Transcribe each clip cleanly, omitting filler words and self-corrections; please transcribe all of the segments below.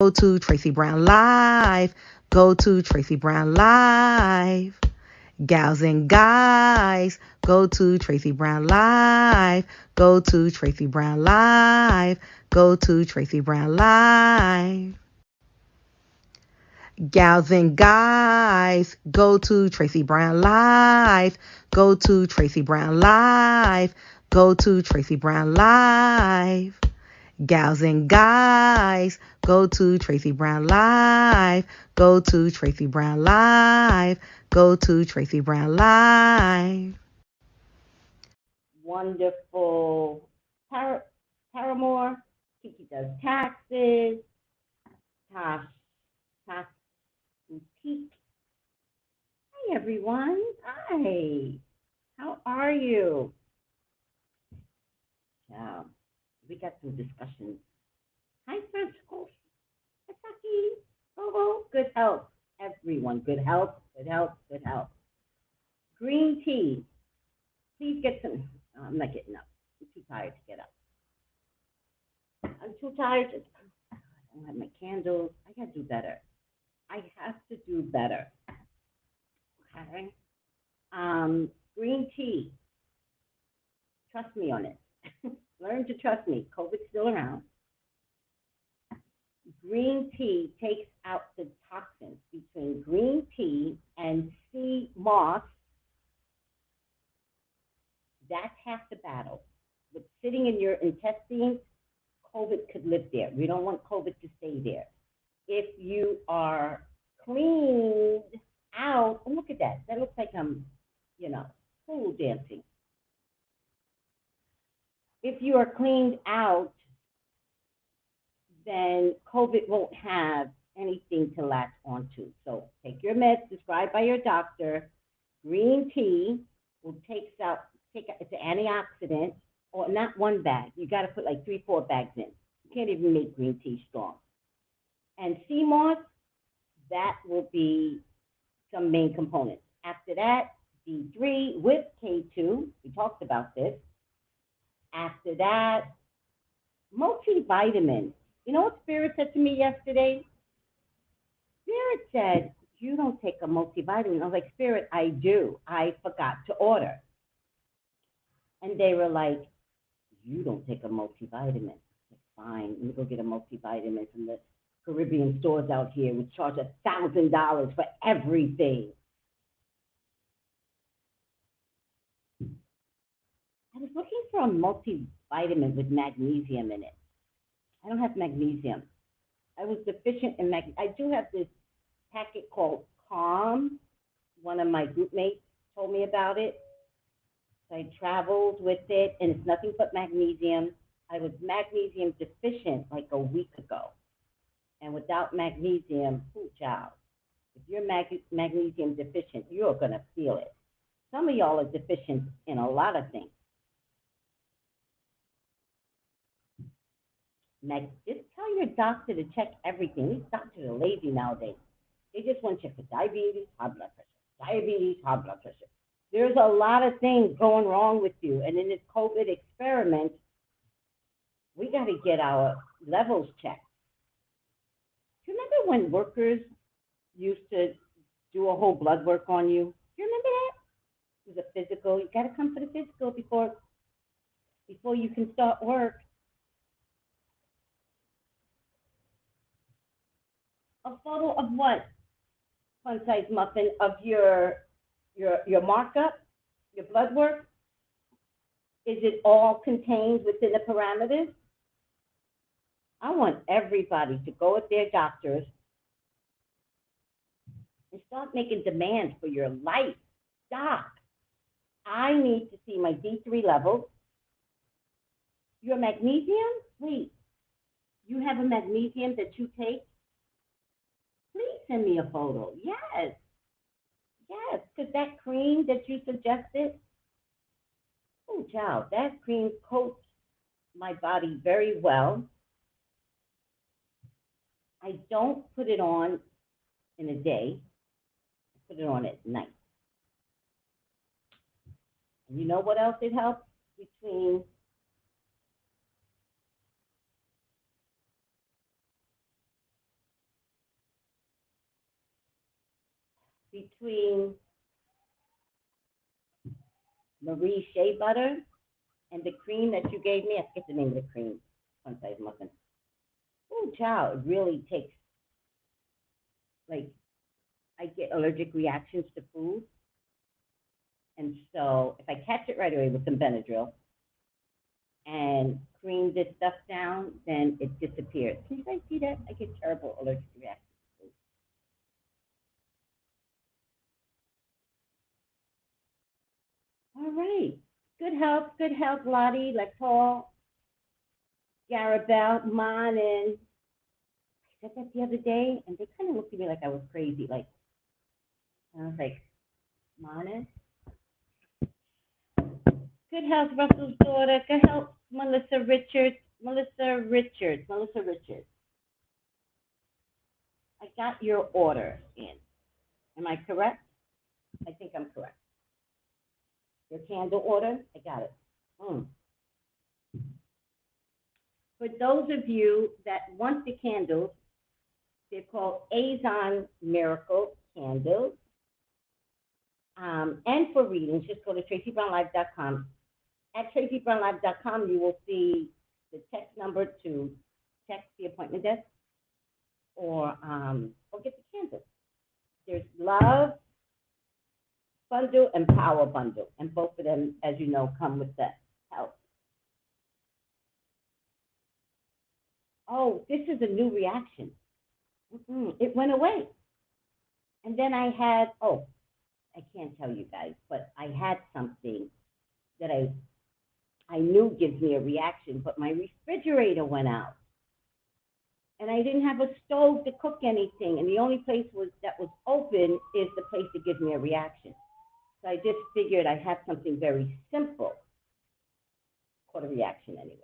Go to Tracey Brown Live. Go to Tracey Brown Live. Gals and guys, go to Tracey Brown Live. Go to Tracey Brown Live. Go to Tracey Brown Live. Gals and guys, go to Tracey Brown Live. Go to Tracey Brown Live. Go to Tracey Brown Live. Gals and guys, go to Tracey Brown Live. Go to Tracey Brown Live. Go to Tracey Brown Live. Wonderful Paramore. Kiki does taxes. Tosh Boutique. Hi, everyone. Hi. How are you? Yeah, we got some discussions. Hi, Francisco. Hi, Saki. Bobo. Good health. Everyone. Good health. Good health. Good health. Green tea. Please get some. I'm not getting up. I'm too tired to get up. I'm too tired. I don't have my candles. I got to do better. I have to do better. Okay. Green tea. Trust me on it. Learn to trust me. COVID's still around. Green tea takes out the toxins between green tea and sea moss. That's half the battle. With sitting in your intestines, COVID could live there. We don't want COVID to stay there. If you are cleaned out, oh, look at that. That looks like I'm, pool dancing. If you are cleaned out, then COVID won't have anything to latch onto. So take your meds prescribed by your doctor. Green tea will take out, it's an antioxidant, or not one bag. You got to put like 3-4 bags in. You can't even make green tea strong. And sea moss, that will be some main components. After that, D3 with K2. We talked about this. After that, multivitamins. You know what Spirit said to me yesterday? Spirit said, you don't take a multivitamin. I was like, Spirit, I do. I forgot to order. And they were like, you don't take a multivitamin. I said, fine, let me go get a multivitamin from the Caribbean stores out here, which charge $1,000 for everything. I was looking for a multivitamin with magnesium in it. I don't have magnesium. I was deficient in magnesium. I do have this packet called Calm. One of my group mates told me about it. So I traveled with it, and it's nothing but magnesium. I was magnesium deficient like a week ago. And without magnesium, child, if you're magnesium deficient, you're going to feel it. Some of y'all are deficient in a lot of things. Just tell your doctor to check everything. These doctors are lazy nowadays. They just want to check for diabetes, high blood pressure, diabetes, high blood pressure. There's a lot of things going wrong with you. And in this COVID experiment, we got to get our levels checked. Do you remember when workers used to do a whole blood work on you? Do you remember that? It was a physical. You got to come for the physical before you can start work. A photo of what? Fun size muffin of your markup, your blood work. Is it all contained within the parameters? I want everybody to go with their doctors and start making demands for your life. Doc, I need to see my D3 levels. Your magnesium? Wait, you have a magnesium that you take? Please send me a photo. Yes, because that cream that you suggested, oh, child, that cream coats my body very well. I don't put it on in a day. I put it on at night. And you know what else it helps? Between between Marie Shea Butter and the cream that you gave me. I forget the name of the cream. One size muffin. Oh, child, it really takes, like, I get allergic reactions to food. And so if I catch it right away with some Benadryl and cream this stuff down, then it disappears. Can you guys see that? I get terrible allergic reactions to food. All right. Good health, Lottie, Lectal, Garabelle, Mon, and I said that the other day, and they kind of looked at me like I was crazy. Like, and I was like, Mon, good health, Russell's daughter. Good health, Melissa Richards. I got your order in. Am I correct? I think I'm correct. Your candle order? I got it. For those of you that want the candles, they're called Azon Miracle Candles. And for readings, just go to Traceybrownlive.com. At Traceybrownlive.com, you will see the text number to text the appointment desk or get the candles. There's Love Bundle and Power Bundle, and both of them, as you know, come with the health. Oh, this is a new reaction. It went away. And then I had, I can't tell you guys, but I had something that I knew gives me a reaction, but my refrigerator went out. And I didn't have a stove to cook anything, and the only place that was open is the place that gives me a reaction. So I just figured I had something very simple called a reaction anyway.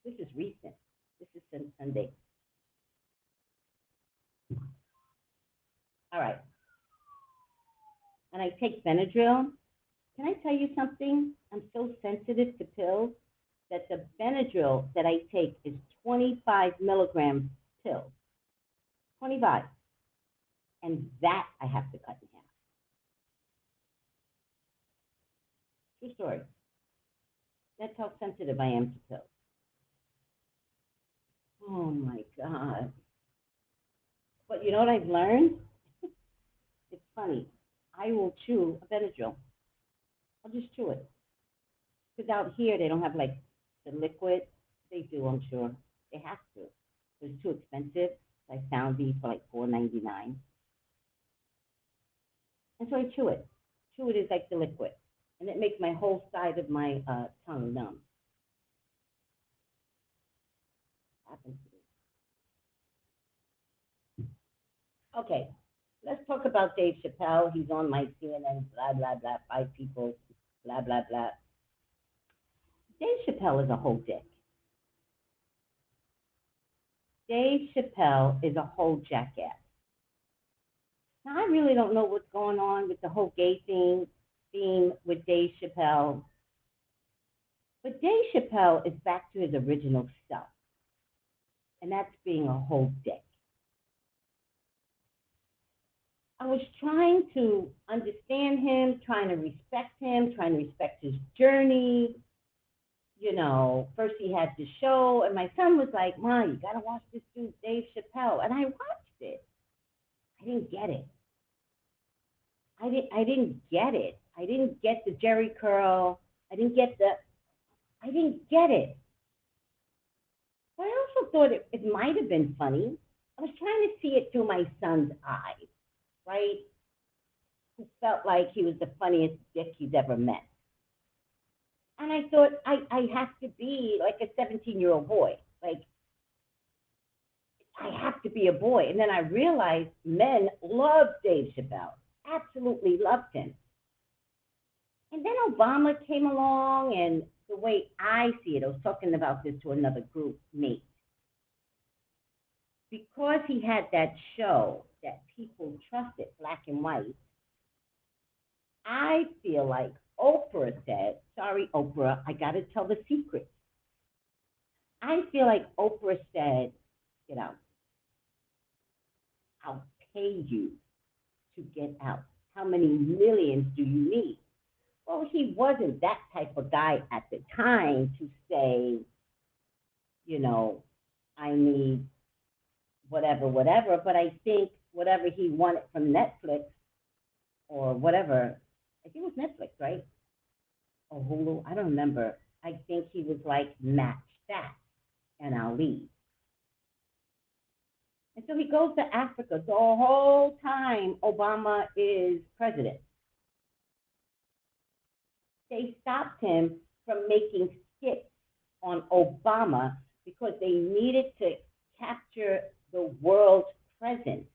This is recent. This is since Sunday. All right. And I take Benadryl. Can I tell you something? I'm so sensitive to pills that the Benadryl that I take is 25 milligrams pills. 25. And that I have to cut in half. True story. That's how sensitive I am to pills. Oh my God. But you know what I've learned? It's funny. I will chew a Benadryl. I'll just chew it. Because out here, they don't have like the liquid. They do, I'm sure. They have to. It's too expensive. I found these for like $4.99. And so I chew it. Chew it is like the liquid. And it makes my whole side of my tongue numb. Happens to me. Okay, let's talk about Dave Chappelle. He's on my CNN, blah, blah, blah, 5 people, blah, blah, blah. Dave Chappelle is a whole dick. Dave Chappelle is a whole jackass. Now, I really don't know what's going on with the whole gay theme with Dave Chappelle. But Dave Chappelle is back to his original stuff. And that's being a whole dick. I was trying to understand him, trying to respect him, trying to respect his journey. You know, first he had the show, and my son was like, "Mom, you gotta watch this dude, Dave Chappelle." And I watched it. I didn't get it. I didn't get it. I didn't get the Jerry curl. I didn't get it. But I also thought it might have been funny. I was trying to see it through my son's eyes, right? Who felt like he was the funniest dick he's ever met. And I thought, I have to be like a 17-year-old boy. Like, I have to be a boy. And then I realized men love Dave Chappelle, absolutely loved him. And then Obama came along, and the way I see it, I was talking about this to another group mate. Because he had that show that people trusted, Black and White, I feel like Oprah said, sorry, Oprah, I got to tell the secret. I feel like Oprah said, you know, I'll pay you to get out? How many millions do you need? Well, he wasn't that type of guy at the time to say, you know, I need whatever, whatever. But I think whatever he wanted from Netflix or whatever, I think it was Netflix, right? Or Hulu, I don't remember. I think he was like, match that, and I'll leave. And so he goes to Africa the whole time Obama is president. They stopped him from making skits on Obama because they needed to capture the world's presence.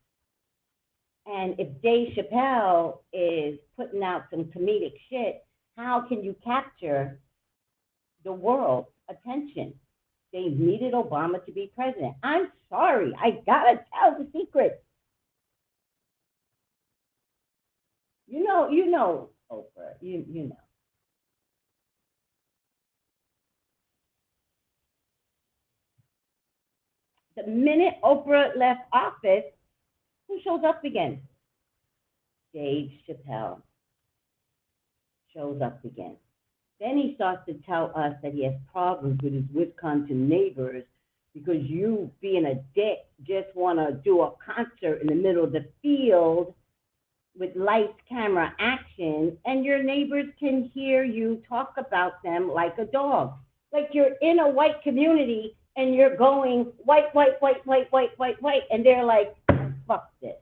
And if Dave Chappelle is putting out some comedic shit, how can you capture the world's attention? They needed Obama to be president. I'm sorry, I gotta tell the secret. You know, Oprah. You know. The minute Oprah left office, who shows up again? Dave Chappelle shows up again. Then he starts to tell us that he has problems with his Wisconsin neighbors because you, being a dick, just want to do a concert in the middle of the field with lights, camera, action, and your neighbors can hear you talk about them like a dog. Like you're in a white community and you're going white, white, white, white, white, white, white, and they're like, fuck this.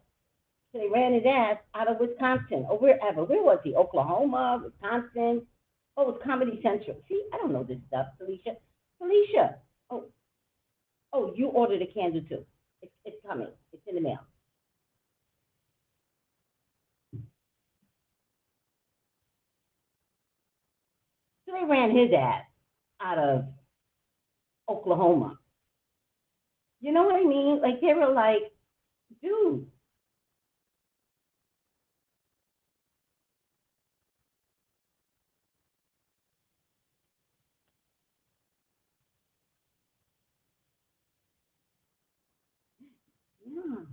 So they ran his ass out of Wisconsin or wherever. Where was he? Oklahoma, Wisconsin? Oh, it's Comedy Central. See, I don't know this stuff, Felicia. Felicia. Oh, you ordered a candle too. It's coming. It's in the mail. So they ran his ass out of Oklahoma. You know what I mean? Like they were like, dude. Yeah.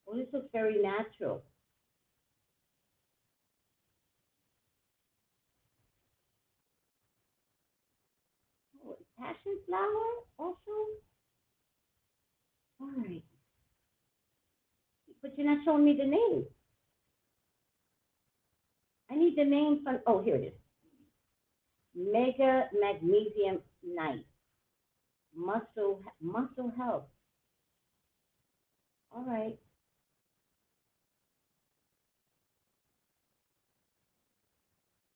Well, this was very natural. Oh, passion flower also? All right. But you're not showing me the name. I need the name from, oh, here it is. Mega Magnesium Night. Muscle health. All right.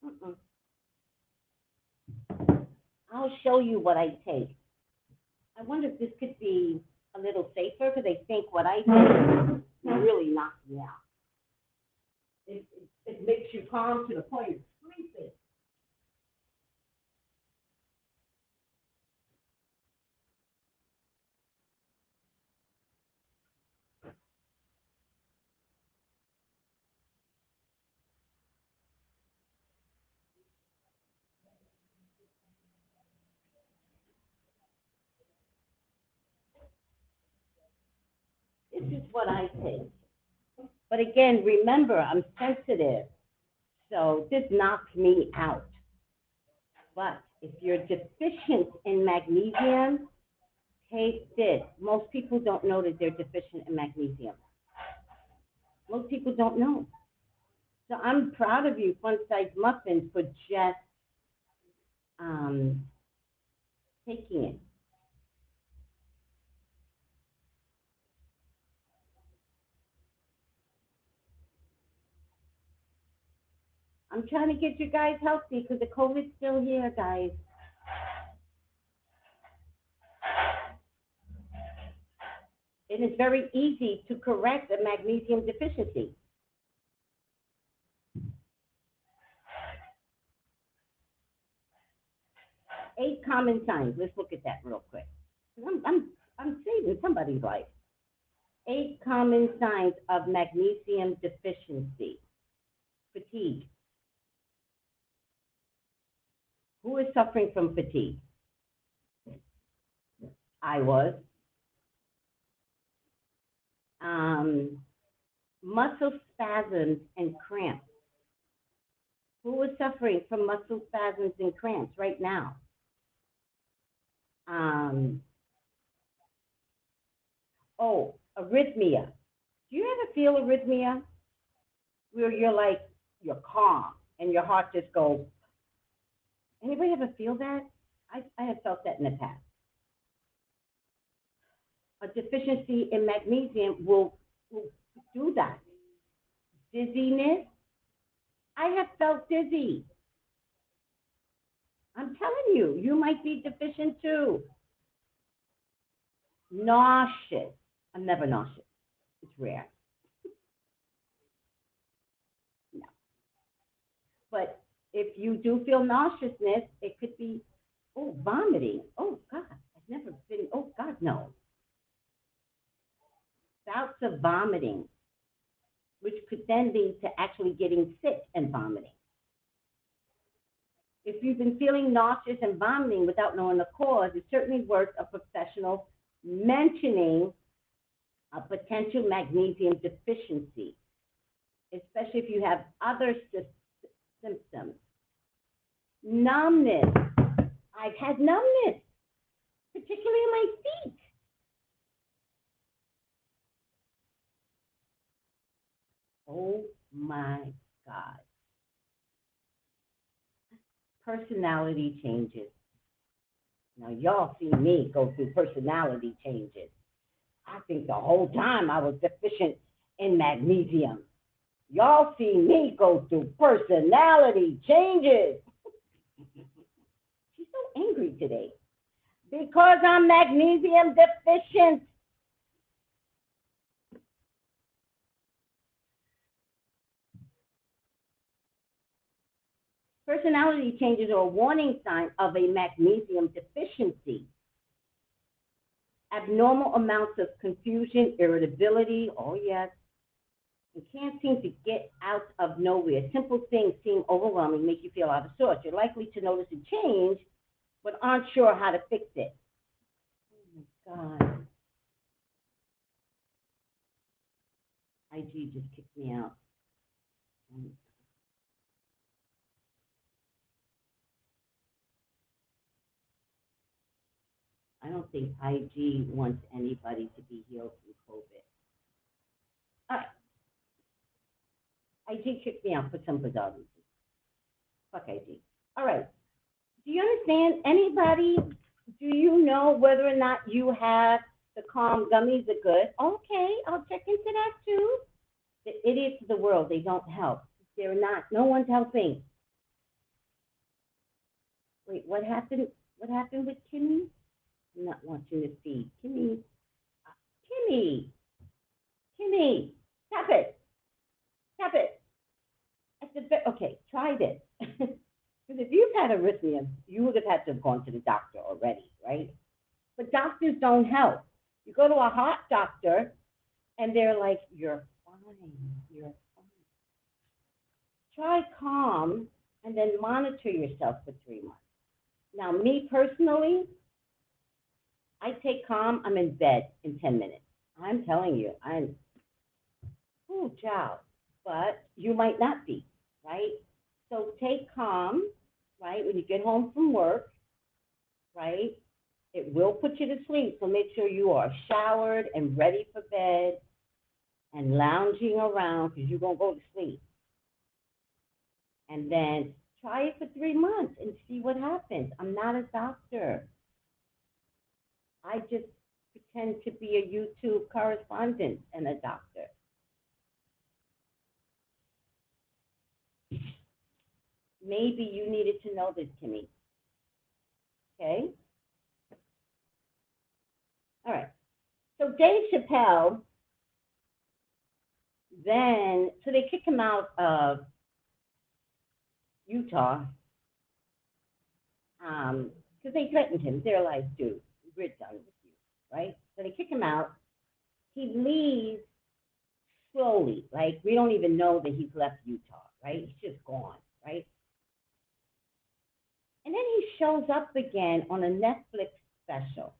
Mm-mm. I'll show you what I take. I wonder if this could be a little safer because I think what I take really knocks me out. It makes you calm to the point of sleeping. This is what I take. But again, remember, I'm sensitive. So this knocks me out. But if you're deficient in magnesium, take this. Most people don't know that they're deficient in magnesium. Most people don't know. So I'm proud of you, Fun Size Muffins, for just taking it. I'm trying to get you guys healthy because the COVID's still here, guys. It is very easy to correct a magnesium deficiency. Eight common signs. Let's look at that real quick. I'm saving somebody's life. 8 common signs of magnesium deficiency. Fatigue. Who is suffering from fatigue? I was. Muscle spasms and cramps. Who is suffering from muscle spasms and cramps right now? Arrhythmia. Do you ever feel arrhythmia where you're calm and your heart just goes? Anybody ever feel that? I have felt that in the past. A deficiency in magnesium will do that. Dizziness. I have felt dizzy. I'm telling you, you might be deficient too. Nauseous. I'm never nauseous. It's rare. No. But if you do feel nauseousness, it could be, vomiting. Oh, God, I've never been, oh, God, no. Bouts of vomiting, which could then lead to actually getting sick and vomiting. If you've been feeling nauseous and vomiting without knowing the cause, it's certainly worth a professional mentioning a potential magnesium deficiency, especially if you have other symptoms. Numbness. I've had numbness, particularly in my feet. Oh my God. Personality changes. Now, y'all see me go through personality changes. I think the whole time I was deficient in magnesium. Y'all see me go through personality changes. She's so angry today because I'm magnesium deficient. Personality changes are a warning sign of a magnesium deficiency. Abnormal amounts of confusion, irritability, oh yes, you can't seem to get out of nowhere. Simple things seem overwhelming, make you feel out of sorts. You're likely to notice a change, but aren't sure how to fix it. Oh my God. IG just kicked me out. I don't think IG wants anybody to be healed from COVID. All right. IG kicked me out for some bizarre reason. Fuck IG. All right. Do you understand? Anybody, do you know whether or not you have the calm gummies are good? Okay, I'll check into that too. The idiots of the world, they don't help. They're not, no one's helping. Wait, what happened? What happened with Kimmy? I'm not watching the feed. Kimmy, stop it. Stop it. Okay, try this. Because if you've had arrhythmia, you would have had to have gone to the doctor already, right? But doctors don't help. You go to a heart doctor, and they're like, you're fine, you're fine. Try calm, and then monitor yourself for 3 months. Now, me personally, I take calm, I'm in bed in 10 minutes. I'm telling you, child. But you might not be, right? So take calm, right? When you get home from work, right? It will put you to sleep, so make sure you are showered and ready for bed and lounging around because you're going to go to sleep. And then try it for 3 months and see what happens. I'm not a doctor. I just pretend to be a YouTube correspondent and a doctor. Maybe you needed to know this, Kimmy. Okay? All right. So Dave Chappelle, so they kick him out of Utah because they threatened him. They're like, dude, we're done with you, right? So they kick him out. He leaves slowly. Like, we don't even know that he's left Utah, right? He's just gone, right? And then he shows up again on a Netflix special.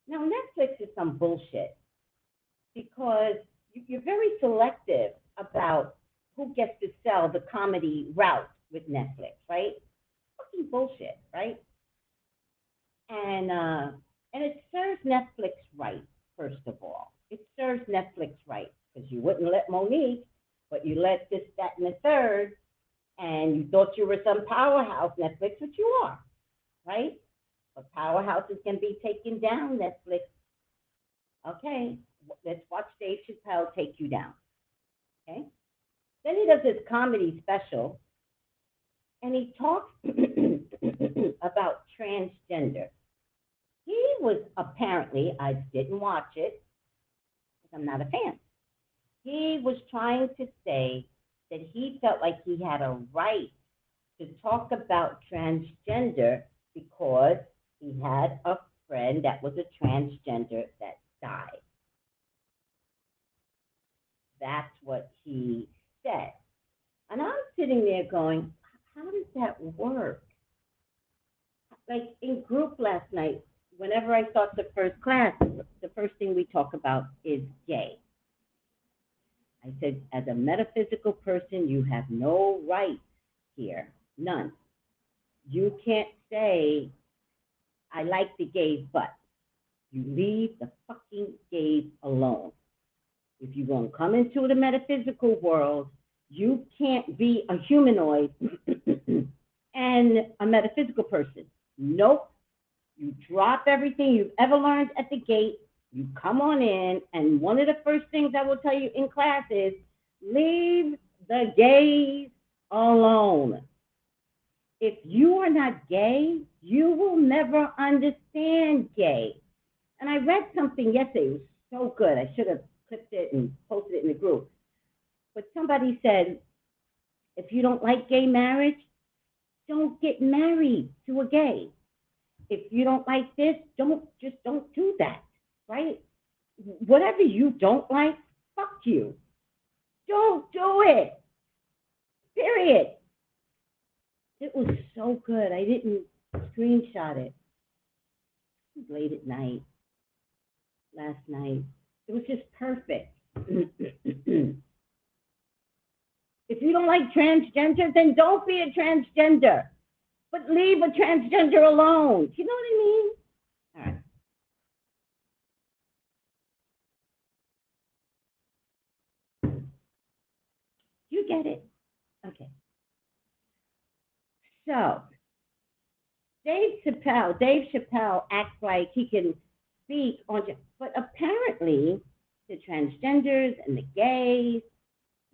Now, Netflix is some bullshit because you're very selective about who gets to sell the comedy route with Netflix, right? Fucking bullshit, right? And it serves Netflix right, first of all. It serves Netflix right because you wouldn't let Monique, but you let this, that, and the third, and you thought you were some powerhouse Netflix, which you are, right? But powerhouses can be taken down, Netflix. Okay, let's watch Dave Chappelle take you down. Okay? Then he does his comedy special, and he talks about transgender. He was apparently, I didn't watch it, because I'm not a fan. He was trying to say that he felt like he had a right to talk about transgender because he had a friend that was a transgender that died. That's what he said. And I'm sitting there going, how does that work? Like in group last night, whenever I start the first class, the first thing we talk about is gay. I said, as a metaphysical person, you have no rights here, none. You can't say, I like the gays, but you leave the fucking gays alone. If you're going to come into the metaphysical world, you can't be a humanoid and a metaphysical person. Nope. You drop everything you've ever learned at the gate. You come on in, and one of the first things I will tell you in class is leave the gays alone. If you are not gay, you will never understand gay. And I read something yesterday. It was so good. I should have clipped it and posted it in the group. But somebody said, if you don't like gay marriage, don't get married to a gay. If you don't like this, don't do that, right? Whatever you don't like, fuck you. Don't do it. Period. It was so good. I didn't screenshot it. It was late at night, last night. It was just perfect. If you don't like transgender, then don't be a transgender. But leave a transgender alone. You know what I mean? All right. You get it? Okay. So, Dave Chappelle acts like he can speak on, but apparently the transgenders and the gays,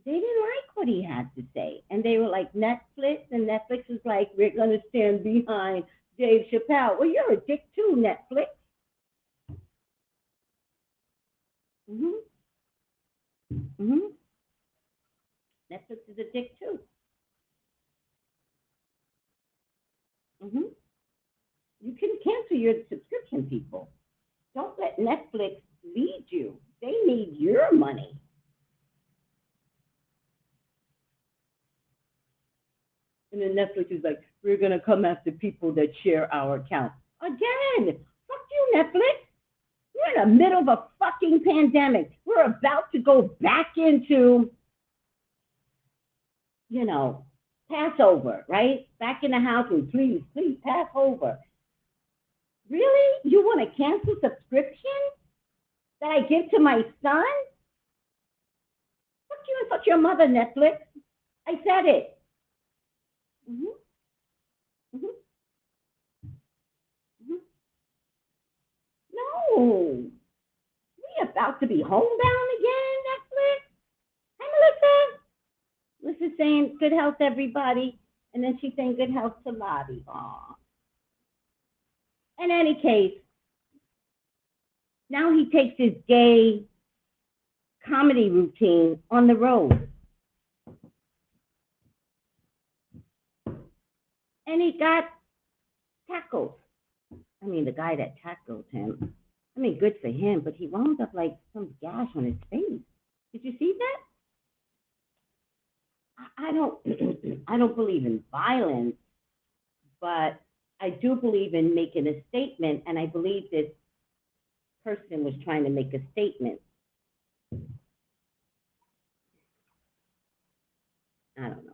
they didn't like what he had to say. And they were like, Netflix, and Netflix was like, we're going to stand behind Dave Chappelle. Well, you're a dick too, Netflix. Netflix is a dick too. You can cancel your subscription, people. Don't let Netflix lead you. They need your money. And then Netflix is like, we're going to come after people that share our account. Again, fuck you, Netflix. We're in the middle of a fucking pandemic. We're about to go back into, Passover, right? Back in the house and please pass over. Really? You want to cancel subscription that I give to my son? Fuck you and fuck your mother, Netflix. I said it. No. We about to be homebound again, Netflix? Hi, Melissa. Melissa's saying good health, everybody. And then she's saying good health to Lottie. Aw. In any case, now he takes his gay comedy routine on the road. And he got tackled. I mean, the guy that tackled him, good for him, but he wound up like some gash on his face. Did you see that? I don't believe in violence, but I do believe in making a statement, and I believe this person was trying to make a statement. I don't know.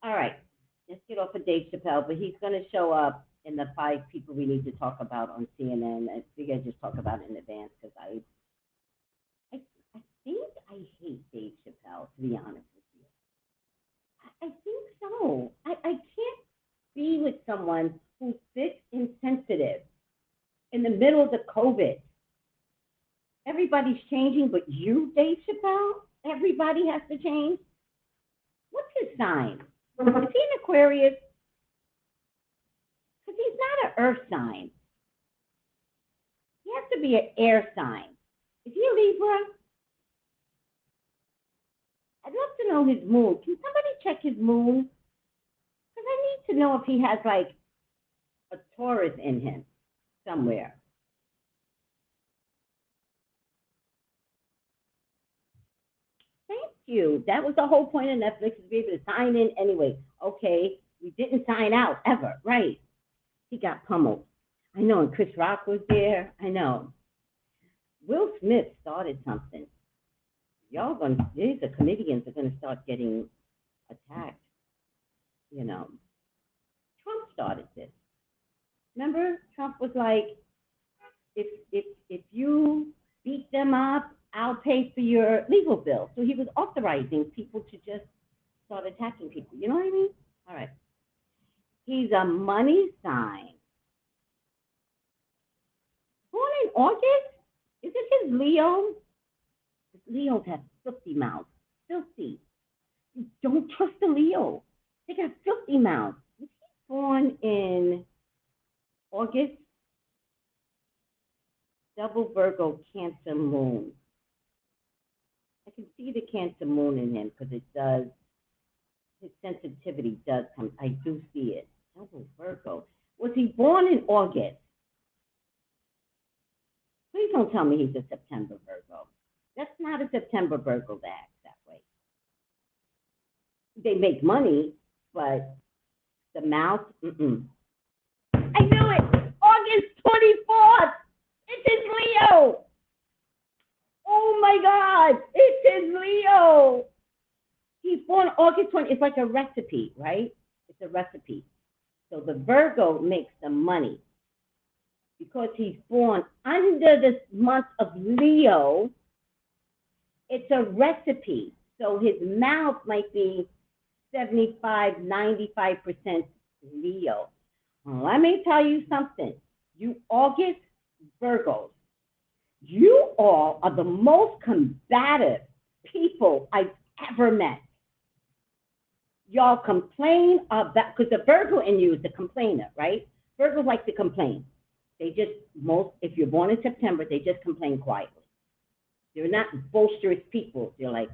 All right, let's get off of Dave Chappelle, but he's going to show up in the 5 people we need to talk about on CNN. I figure I just talk about it in advance because I think I hate Dave Chappelle, to be honest with you. I think so. I can't be with someone who's this insensitive in the middle of the COVID. Everybody's changing, but you, Dave Chappelle, everybody has to change. What's his sign? Is he an Aquarius? Because he's not an earth sign. He has to be an air sign. Is he a Libra? I'd love to know his moon. Can somebody check his moon? Because I need to know if he has like a Taurus in him somewhere. Thank you. That was the whole point of Netflix, is to be able to sign in anyway. Okay, we didn't sign out ever, right? He got pummeled. I know, and Chris Rock was there. I know. Will Smith started something. These are comedians are going to start getting attacked. You know, Trump started this. Remember, Trump was like, if you beat them up, I'll pay for your legal bill. So he was authorizing people to just start attacking people. You know what I mean? All right. He's a money sign. Born in August? Is this his Leo? Leos have filthy mouths. Filthy. You don't trust the Leo. They got filthy mouths. Was he born in August? Double Virgo, Cancer moon. I can see the Cancer moon in him because it does, his sensitivity does come. I do see it. Double Virgo. Was he born in August? Please don't tell me he's a September Virgo. That's not a September Virgo that acts that way. They make money, but the mouth, I knew it. August 24th. It's his Leo. Oh my God. It's his Leo. He's born August 20th. It's like a recipe, right? It's a recipe. So the Virgo makes the money. Because he's born under this month of Leo, it's a recipe. So his mouth might be 75, 95% Leo. Let me tell you something. You August Virgos, you all are the most combative people I've ever met. Y'all complain about, because the Virgo in you is the complainer, right? Virgos like to complain. They just, if you're born in September, they just complain quietly. They're not boisterous people. They're like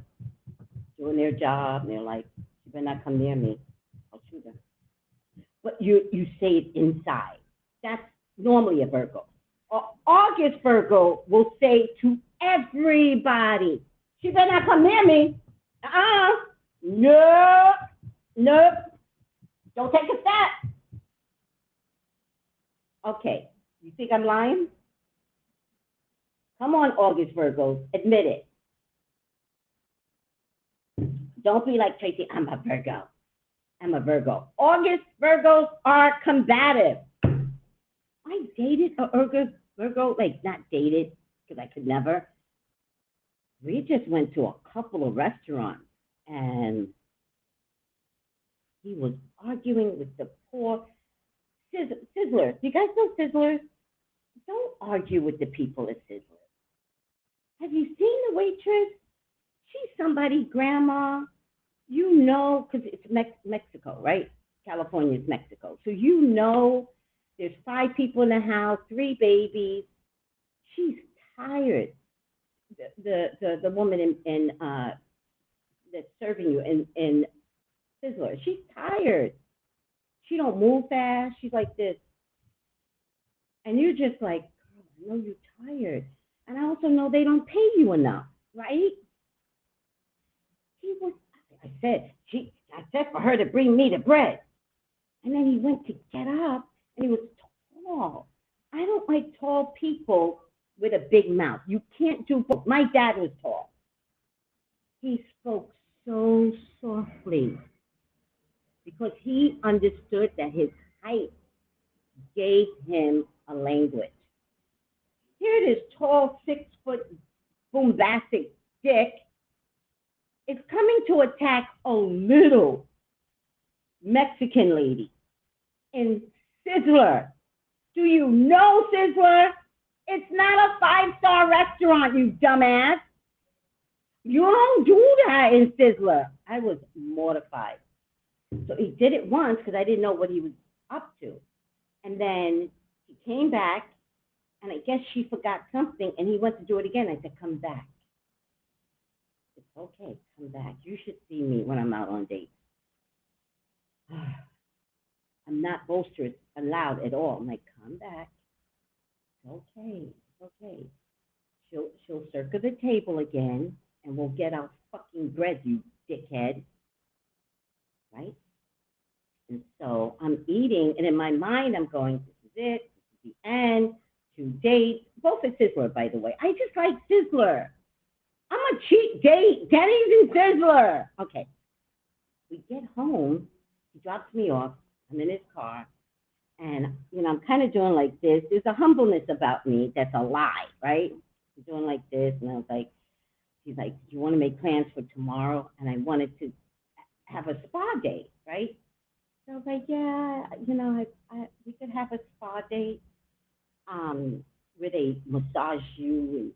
doing their job, and they're like, you better not come near me. I'll shoot them. But you say it inside. That's normally a Virgo. August Virgo will say to everybody, she better not come near me. Nope. Don't take a step. Okay. You think I'm lying? Come on, August Virgos, admit it. Don't be like Tracy, I'm a Virgo. I'm a Virgo. August Virgos are combative. I dated a August Virgo, like not dated, because I could never. We just went to a couple of restaurants, and he was arguing with the poor Sizzlers. You guys know Sizzlers? Don't argue with the people at Sizzlers. Have you seen the waitress? She's somebody's grandma. You know, because it's Mexico, right? California is Mexico. So you know there's 5 people in the house, 3 babies. She's tired. The woman in that's serving you in Sizzler, she's tired. She don't move fast. She's like this. And you're just like, girl, I know you're tired. And I also know they don't pay you enough, right? I said for her to bring me the bread. And then he went to get up, and he was tall. I don't like tall people with a big mouth. You can't do both. My dad was tall. He spoke so softly because he understood that his height gave him a language. Here it is, tall, 6-foot, bombastic dick is coming to attack a little Mexican lady in Sizzler. Do you know Sizzler? It's not a 5-star restaurant, you dumbass. You don't do that in Sizzler. I was mortified. So he did it once because I didn't know what he was up to. And then he came back, and I guess she forgot something, and he went to do it again. I said, come back. It's okay, come back. You should see me when I'm out on dates. I'm not boisterous and loud at all. I'm like, come back. It's okay, it's okay. She'll circle the table again, and we'll get our fucking bread, you dickhead. Right? And so I'm eating, and in my mind, I'm going, this is it, this is the end, 2 dates. Both at Sizzler, by the way. I just like Sizzler. I'm a cheap date. Denny's and Sizzler. Okay. We get home. He drops me off. I'm in his car. And, I'm kind of doing like this. There's a humbleness about me that's a lie, right? I'm doing like this. And I was like, he's like, do you want to make plans for tomorrow? And I wanted to have a spa date, right? So I was like, yeah, we could have a spa date where they massage you.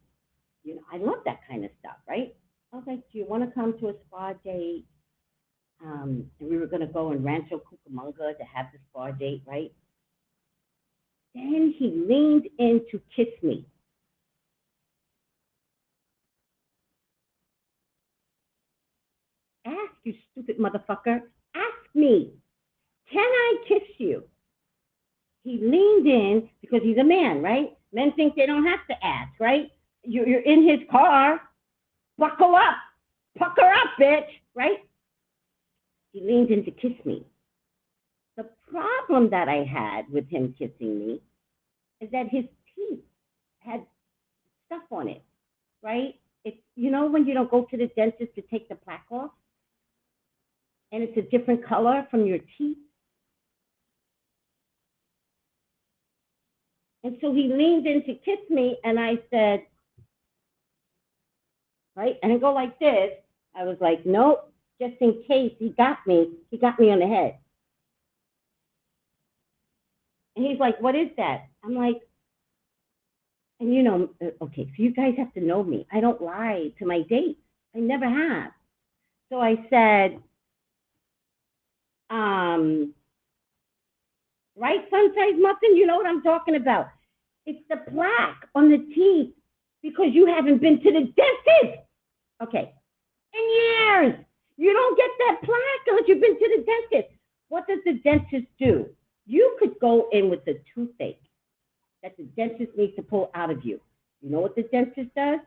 And, I love that kind of stuff, right? I was like, do you want to come to a spa date? And we were going to go in Rancho Cucamonga to have the spa date, right? Then he leaned in to kiss me. Ask, you stupid motherfucker. Ask me, can I kiss you? He leaned in because he's a man, right? Men think they don't have to ask, right? You're in his car. Buckle up. Pucker up, bitch, right? He leaned in to kiss me. The problem that I had with him kissing me is that his teeth had stuff on it, right? It's, when you don't go to the dentist to take the plaque off, and it's a different color from your teeth. And so he leaned in to kiss me, and I said, right? And I go like this. I was like, nope, just in case he got me on the head. And he's like, what is that? I'm like, and okay, so you guys have to know me. I don't lie to my dates. I never have. So I said, right, sun-sized muffin? You know what I'm talking about. It's the plaque on the teeth because you haven't been to the dentist. Okay, in years. You don't get that plaque unless you've been to the dentist. What does the dentist do? You could go in with a toothache that the dentist needs to pull out of you. You know what the dentist does?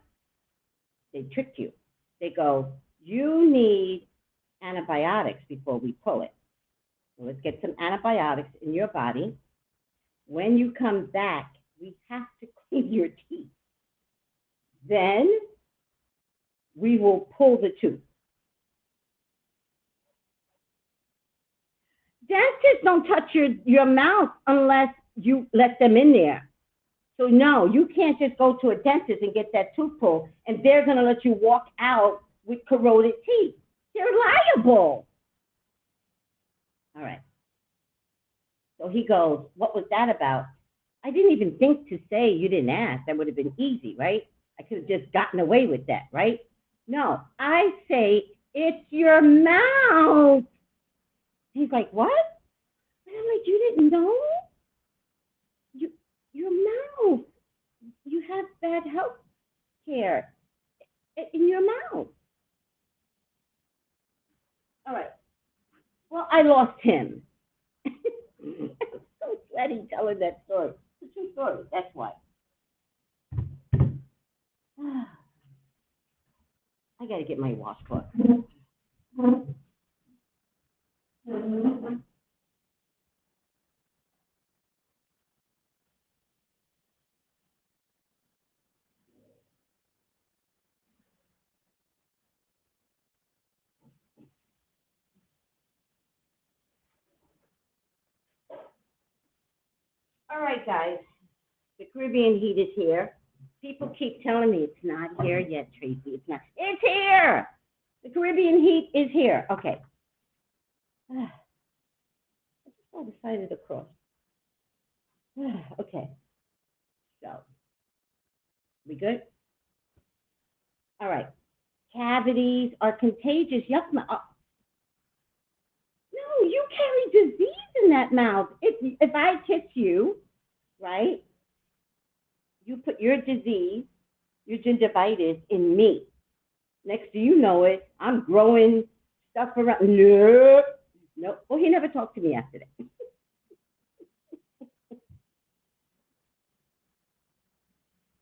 They trick you. They go, you need antibiotics before we pull it. So let's get some antibiotics in your body. When you come back, we have to clean your teeth. Then we will pull the tooth. Dentists don't touch your mouth unless you let them in there. So no, you can't just go to a dentist and get that tooth pulled, and they're going to let you walk out with corroded teeth. They're liable. All right. So he goes, what was that about? I didn't even think to say you didn't ask. That would have been easy, right? I could have just gotten away with that, right? No, I say, it's your mouth. He's like, what? And I'm like, you didn't know? Your mouth. You have bad health care in your mouth. All right. Well, I lost him. I'm so sweaty telling that story. It's a true story. That's why. I got to get my washcloth. All right, guys. The Caribbean heat is here. People keep telling me it's not here yet, Tracy. It's not. It's here. The Caribbean heat is here. Okay. I just saw the side of the cross. Okay. So, we good? All right. Cavities are contagious. Yuck. No, you carry disease in that mouth. If I kiss you, right, you put your disease, your gingivitis in me. Next do you know it, I'm growing stuff around. No, no. Well, he never talked to me after that.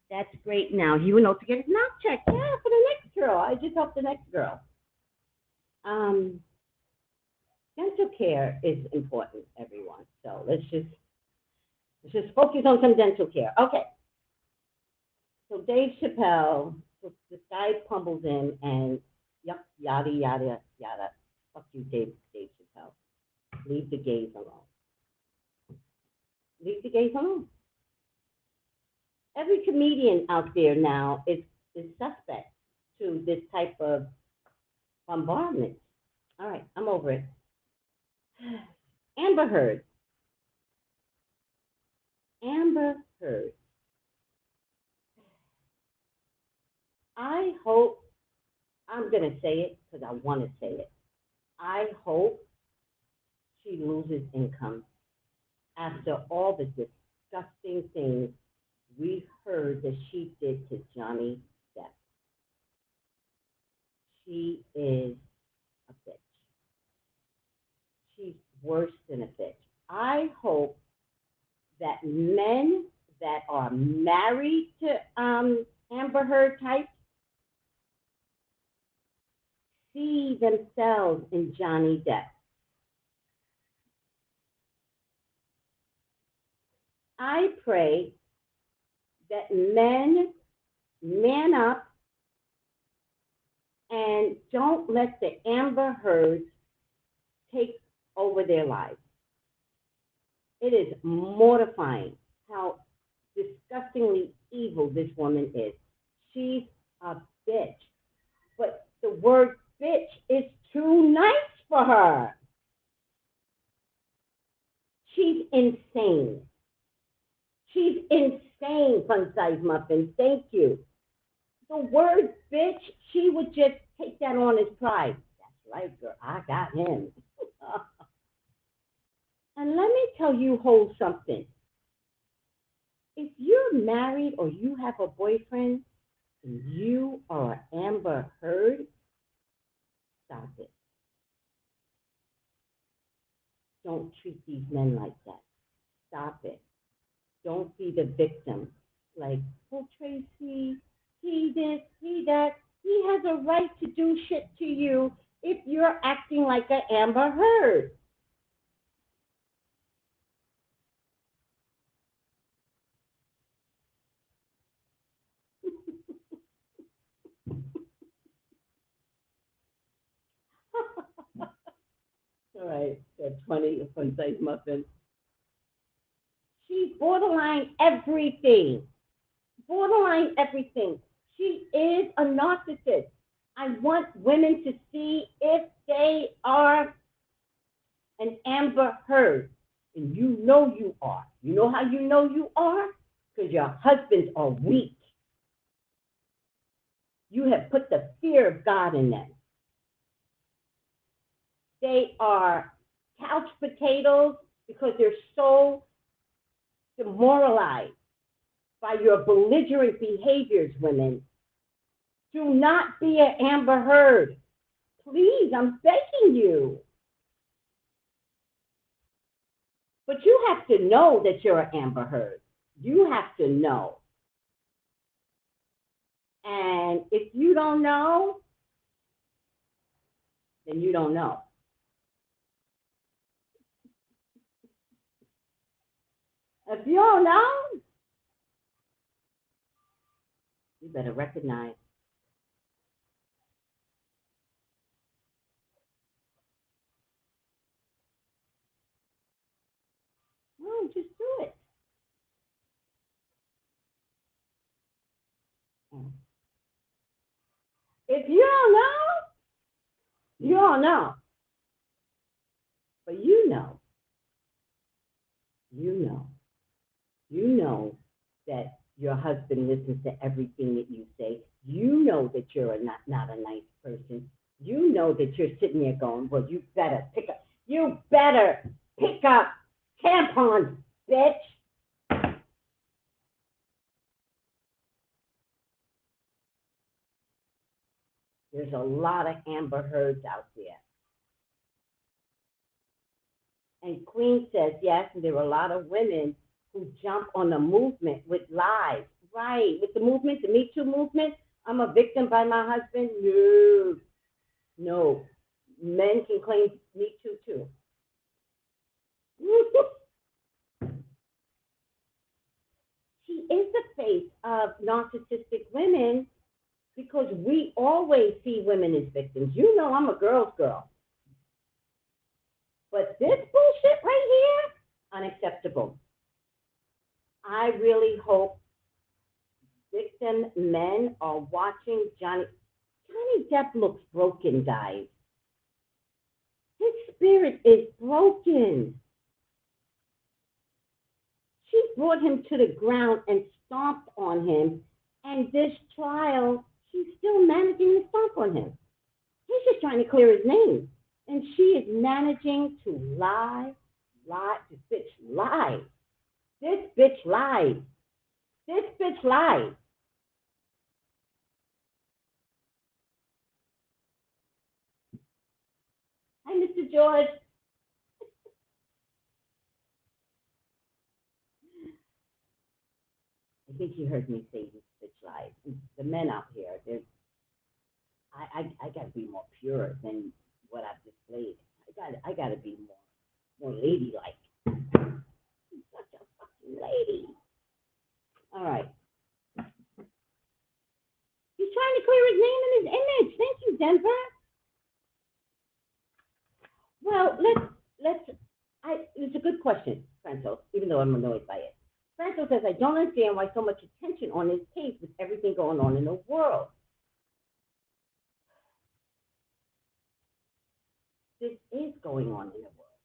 That's great. Now he will know to get his mouth checked. Yeah, for the next girl. I just helped the next girl. Dental care is important, everyone. So let's just focus on some dental care. Okay. So Dave Chappelle, this guy pumbles in and yada yada yada. Fuck you, Dave Chappelle. Leave the gays alone. Leave the gays alone. Every comedian out there now is suspect to this type of bombardment. All right, I'm over it. Amber Heard. Amber Heard. I hope, I'm going to say it because I want to say it. I hope she loses income after all the disgusting things we heard that she did to Johnny Depp. She is a bitch. She's worse than a bitch. I hope that men that are married to Amber Heard types see themselves in Johnny Depp. I pray that men man up and don't let the Amber Heards take over their lives. It is mortifying how disgustingly evil this woman is. She's a bitch. But the word bitch is too nice for her. She's insane. She's insane, Fun Size Muffin. Thank you. The word bitch, she would just take that on as pride. That's right, girl. I got him. And let me tell you whole something. If you're married or you have a boyfriend and you are Amber Heard, stop it. Don't treat these men like that. Stop it. Don't be the victim. Like, oh, Tracy, he this, he that. He has a right to do shit to you if you're acting like an Amber Heard. All right, that's funny, a fun-sized muffin. She's borderline everything. Borderline everything. She is a narcissist. I want women to see if they are an Amber Heard. And you know you are. You know how you know you are? Because your husbands are weak. You have put the fear of God in them. They are couch potatoes because they're so demoralized by your belligerent behaviors, women. Do not be an Amber Heard. Please, I'm begging you. But you have to know that you're an Amber Heard. You have to know. And if you don't know, then you don't know. If you don't know, you better recognize. No, just do it. If you don't know, you don't know. But you know that your husband listens to everything that you say. You know that you're not a nice person. You know that you're sitting there going, well, you better pick up tampons, bitch. There's a lot of Amber Heards out there. And Queen says, yes, and there are a lot of women who jump on the movement with lies. Right, with the movement, the Me Too movement. I'm a victim by my husband. No. Men can claim Me Too too. She is the face of narcissistic women because we always see women as victims. You know I'm a girl's girl. But this bullshit right here, unacceptable. I really hope victim men are watching Johnny Depp looks broken, guys. His spirit is broken. She brought him to the ground and stomped on him. And this trial, she's still managing to stomp on him. He's just trying to clear his name. And she is managing to lie. This bitch lied. This bitch lied. This bitch lied. Hi, Mr. George. I think you heard me say this bitch lied. The men out here, I gotta be more pure than what I've displayed. I gotta be more ladylike. She's such a fucking lady. All right. He's trying to clear his name and his image. Thank you, Denver. Well, it's a good question, Franco, even though I'm annoyed by it. Franco says, I don't understand why so much attention on his case with everything going on in the world. This is going on in the world.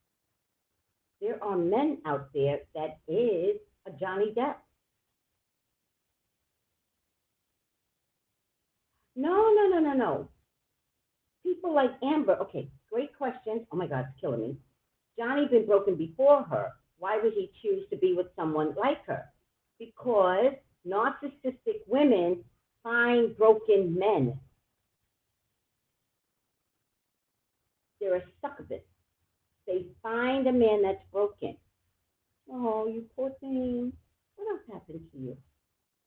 There are men out there that is a Johnny Depp. No. People like Amber, okay, great question. Oh my God, it's killing me. Johnny been broken before her. Why would he choose to be with someone like her? Because narcissistic women find broken men. They're a succubus. They find a man that's broken. Oh, you poor thing. What else happened to you?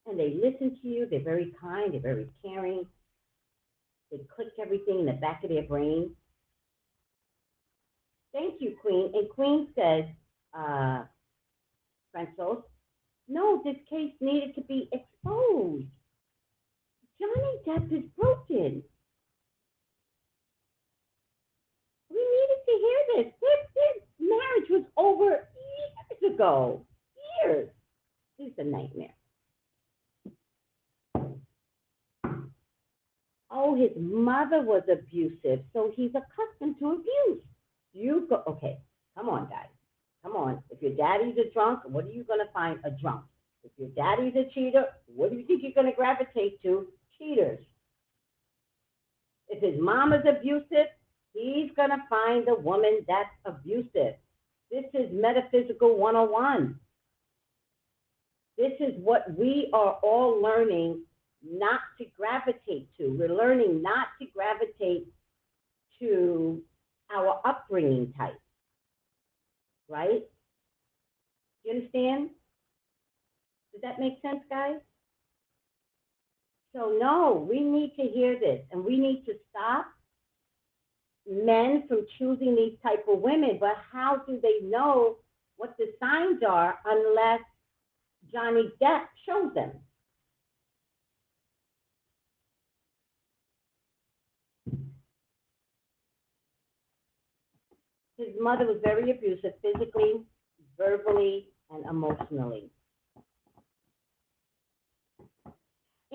And they listen to you. They're very kind. They're very caring. They click everything in the back of their brain. Thank you, Queen. And Queen says, Francois, no, this case needed to be exposed. Johnny Depp is broken. We needed to hear this. This marriage was over years ago. Years. It's a nightmare. Oh, his mother was abusive, so he's accustomed to abuse. Okay, come on, guys. Come on. If your daddy's a drunk, what are you going to find? A drunk. If your daddy's a cheater, what do you think you're going to gravitate to? Cheaters. If his mom is abusive, he's going to find a woman that's abusive. This is metaphysical 101. This is what we are all learning not to gravitate to. We're learning not to gravitate to our upbringing type, right? You understand? Does that make sense, guys? So no, we need to hear this, and we need to stop men from choosing these type of women. But how do they know what the signs are unless Johnny Depp shows them? His mother was very abusive, physically, verbally, and emotionally.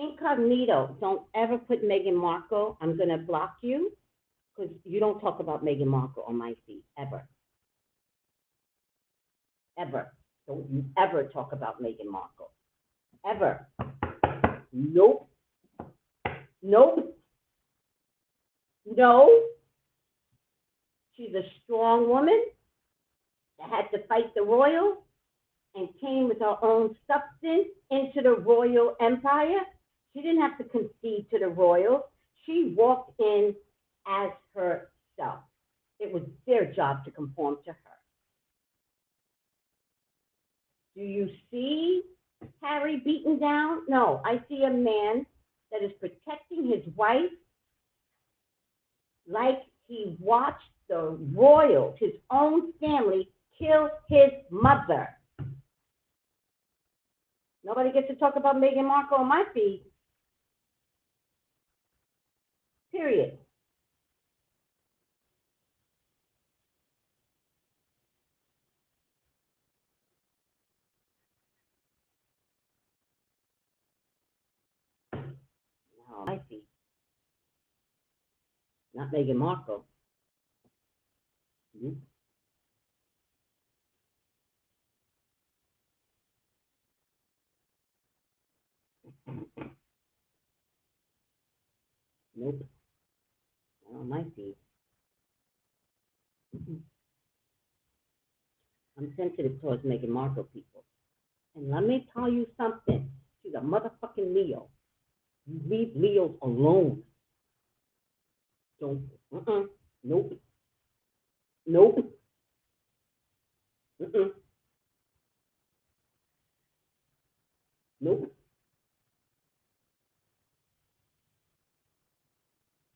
Incognito. Don't ever put Meghan Markle. I'm going to block you because you don't talk about Meghan Markle on my feed, ever. Ever. Don't you ever talk about Meghan Markle. Ever. Nope. Nope. No. She's a strong woman that had to fight the royals and came with her own substance into the royal empire. She didn't have to concede to the royals. She walked in as herself. It was their job to conform to her. Do you see Harry beaten down? No, I see a man that is protecting his wife like he watched the royals, his own family, kill his mother. Nobody gets to talk about Meghan Markle on my feed. Period. No, on my feed. Not Meghan Markle. Mm-hmm. Nope. Not on my feed. Mm-hmm. I'm sensitive towards Meghan Markle people. And let me tell you something. She's a motherfucking Leo. You leave Leos alone. Don't. Nope. Nope. Nope.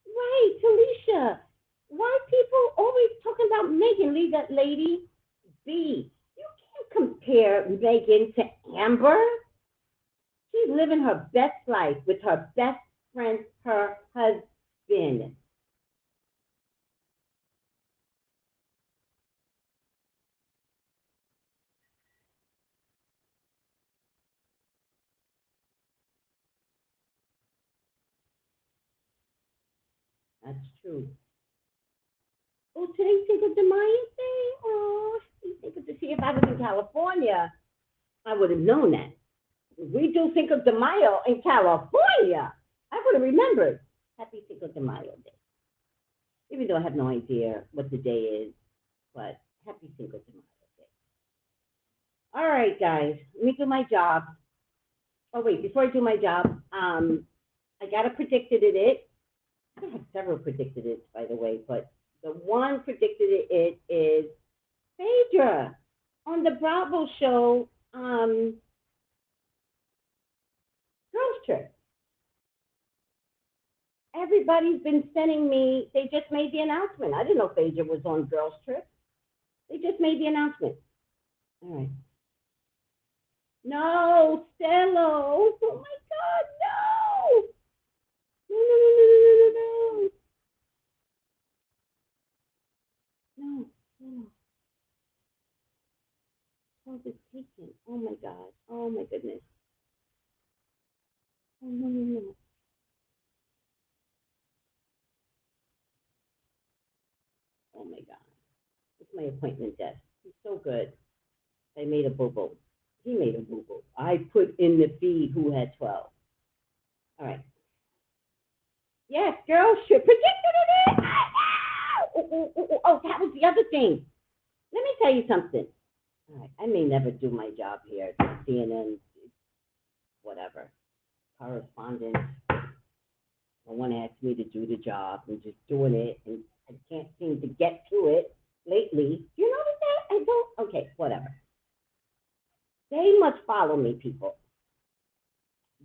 Right, Talisha. Why people always talking about Megan? Leave that lady be. You can't compare Megan to Amber. She's living her best life with her best friend, her husband. That's true. Oh, today Cinco de Mayo thing? Oh, Cinco de See, if I was in California, I would have known that. We do Cinco de Mayo in California. I would have remembered. Happy Cinco de Mayo Day. Even though I have no idea what the day is, but happy Cinco de Mayo Day. All right, guys, let me do my job. Oh, wait, before I do my job, I got a predicted it. I have several predicted it, by the way, but the one predicted it is Phaedra on the Bravo show, Girls Trip. Everybody's been sending me, they just made the announcement. I didn't know Phaedra was on Girls Trip. They just made the announcement. All right. No, Zelle. Oh my God, no. No, no, no, no, no, no, no. No, no. 12 is taken. Oh my God. Oh my goodness. Oh no, no, no. Oh my God. It's my appointment desk. He's so good. I made a boo-boo. He made a boo-boo. I put in the feed who had 12. All right. Yes, girl, should predicted it. Oh, that was the other thing. Let me tell you something. All right, I may never do my job here at CNN, whatever, correspondence. No one asked me to do the job. I'm just doing it, and I can't seem to get to it lately. You notice that? I don't. Okay, whatever. They must follow me, people.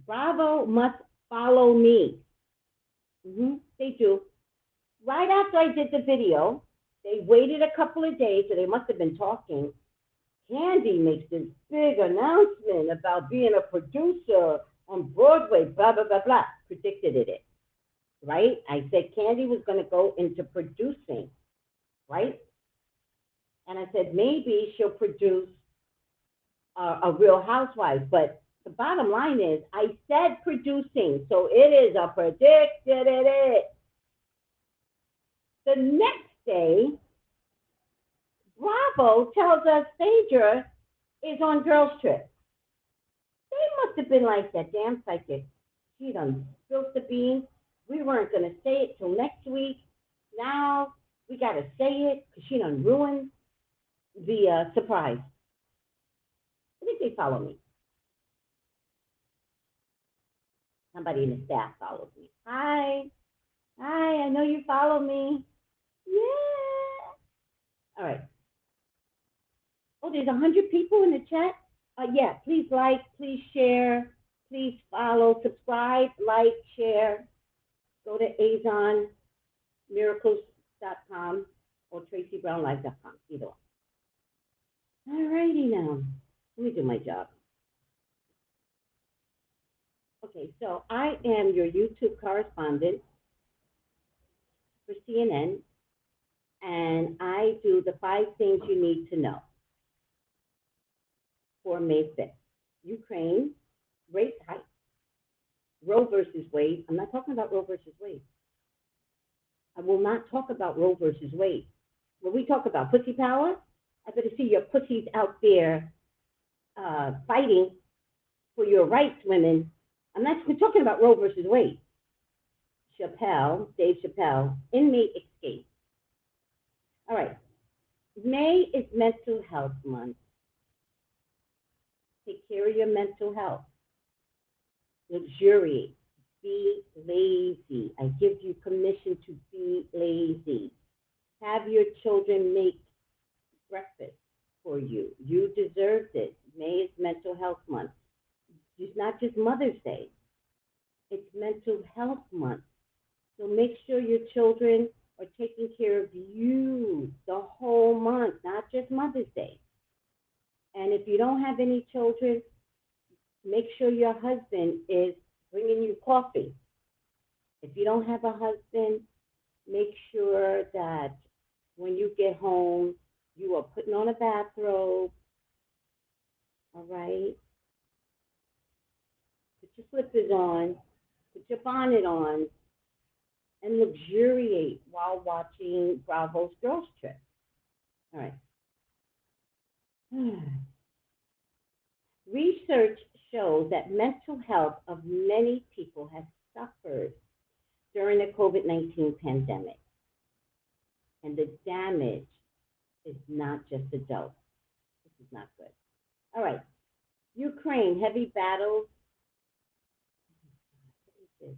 Bravo must follow me. They do. Right after I did the video, they waited a couple of days, so they must have been talking. Candy makes this big announcement about being a producer on Broadway, blah, blah, blah, blah. Predicted it, right? I said Candy was going to go into producing, right? And I said maybe she'll produce a Real Housewives, but The bottom line is, I said producing, so it is a predicted it. The next day, Bravo tells us Phaedra is on girls' trip. They must have been like, that damn psychic. She done spilled the beans. We weren't going to say it till next week. Now we got to say it because she done ruined the surprise. I think they follow me. Somebody in the staff follows me. Hi. Hi, I know you follow me. Yeah. All right. Oh, there's 100 people in the chat? Yeah, please like, please share, please follow, subscribe, like, share. Go to azonmiracles.com or Traceybrownlive.com, either one. All righty now. Let me do my job. Okay, so I am your YouTube correspondent for CNN, and I do the 5 things you need to know for May 5th. Ukraine, race hike, Roe versus Wade. I'm not talking about Roe versus Wade. I will not talk about Roe versus Wade. When we talk about pussy power, I better see your pussies out there fighting for your rights, women. I'm not talking about Roe versus Wade. Chappelle, Dave Chappelle, inmate escape. All right. May is Mental Health Month. Take care of your mental health. Luxuriate. Be lazy. I give you permission to be lazy. Have your children make breakfast for you. You deserve it. May is Mental Health Month. It's not just Mother's Day. It's Mental Health Month. So make sure your children are taking care of you the whole month, not just Mother's Day. And if you don't have any children, make sure your husband is bringing you coffee. If you don't have a husband, make sure that when you get home, you are putting on a bathrobe, all right? Put your slippers on, put your bonnet on, and luxuriate while watching Bravo's Girls Trip. All right. Research shows that mental health of many people has suffered during the COVID-19 pandemic. And the damage is not just adults. This is not good. All right. Ukraine, heavy battles. What is this?